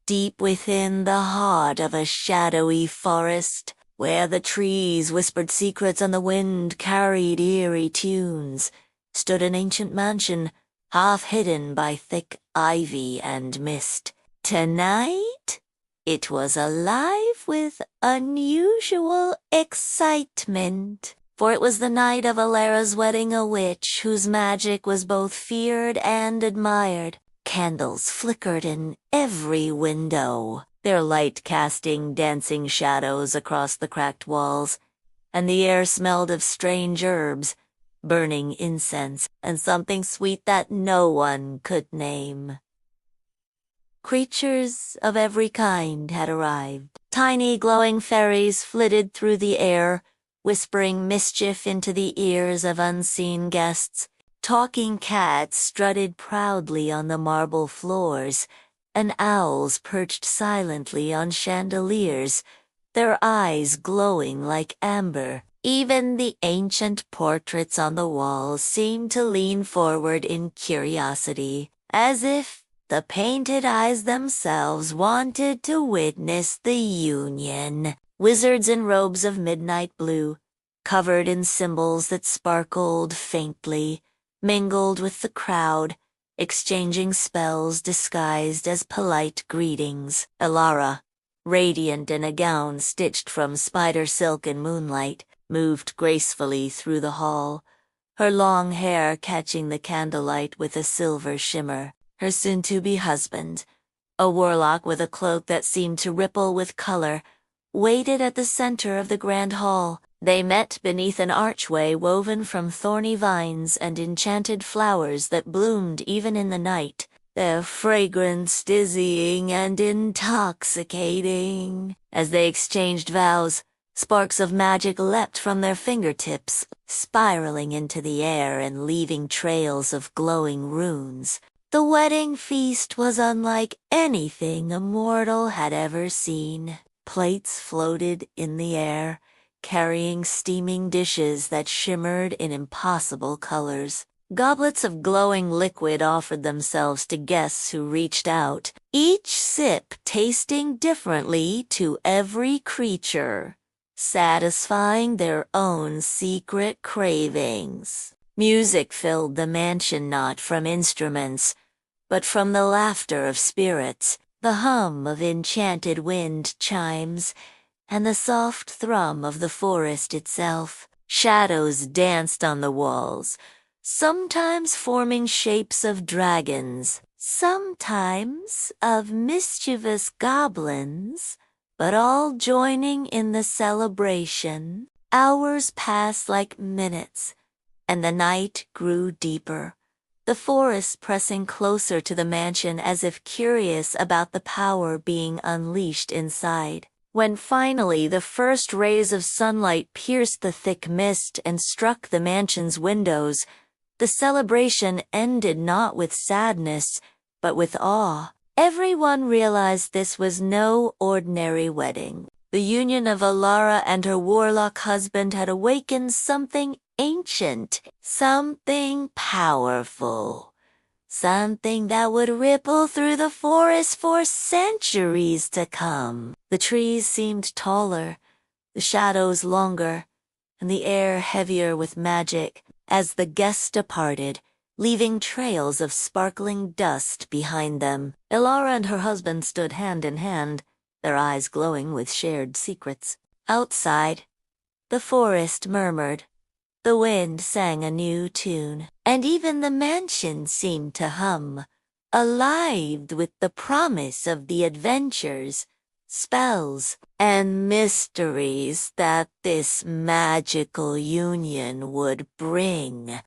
deep within the heart of a shadowy forest, where the trees whispered secrets and the wind carried eerie tunes, stood an ancient mansion, half hidden by thick ivy and mist. Tonight, it was alive with unusual excitement, for it was the night of Alara's wedding, a witch whose magic was both feared and admired. Candles flickered in every window, their light casting dancing shadows across the cracked walls, and the air smelled of strange herbs, burning incense, and something sweet that no one could name. Creatures of every kind had arrived. Tiny glowing fairies flitted through the air, whispering mischief into the ears of unseen guests. Talking cats strutted proudly on the marble floors, and owls perched silently on chandeliers, their eyes glowing like amber. Even the ancient portraits on the walls seemed to lean forward in curiosity, as if the painted eyes themselves wanted to witness the union. Wizards in robes of midnight blue, covered in symbols that sparkled faintly, mingled with the crowd, exchanging spells disguised as polite greetings. Alara, radiant in a gown stitched from spider silk and moonlight, moved gracefully through the hall, her long hair catching the candlelight with a silver shimmer. Her soon-to-be husband, a warlock with a cloak that seemed to ripple with color, waited at the center of the grand hall. They met beneath an archway woven from thorny vines and enchanted flowers that bloomed even in the night, their fragrance dizzying and intoxicating. As they exchanged vows, sparks of magic leapt from their fingertips, spiraling into the air and leaving trails of glowing runes. The wedding feast was unlike anything a mortal had ever seen. Plates floated in the air, carrying steaming dishes that shimmered in impossible colors. Goblets of glowing liquid offered themselves to guests who reached out, each sip tasting differently to every creature, satisfying their own secret cravings. Music filled the mansion, not from instruments, but from the laughter of spirits, the hum of enchanted wind chimes, and the soft thrum of the forest itself. Shadows danced on the walls, sometimes forming shapes of dragons, sometimes of mischievous goblins, but all joining in the celebration. Hours passed like minutes, and the night grew deeper, the forest pressing closer to the mansion as if curious about the power being unleashed inside. When finally the first rays of sunlight pierced the thick mist and struck the mansion's windows, the celebration ended not with sadness, but with awe. Everyone realized this was no ordinary wedding. The union of Alara and her warlock husband had awakened something ancient, something powerful, something that would ripple through the forest for centuries to come. The trees seemed taller, the shadows longer, and the air heavier with magic as the guests departed, leaving trails of sparkling dust behind them. Alara and her husband stood hand in hand, their eyes glowing with shared secrets. Outside, the forest murmured, the wind sang a new tune, and even the mansion seemed to hum, alive with the promise of the adventures, spells, and mysteries that this magical union would bring.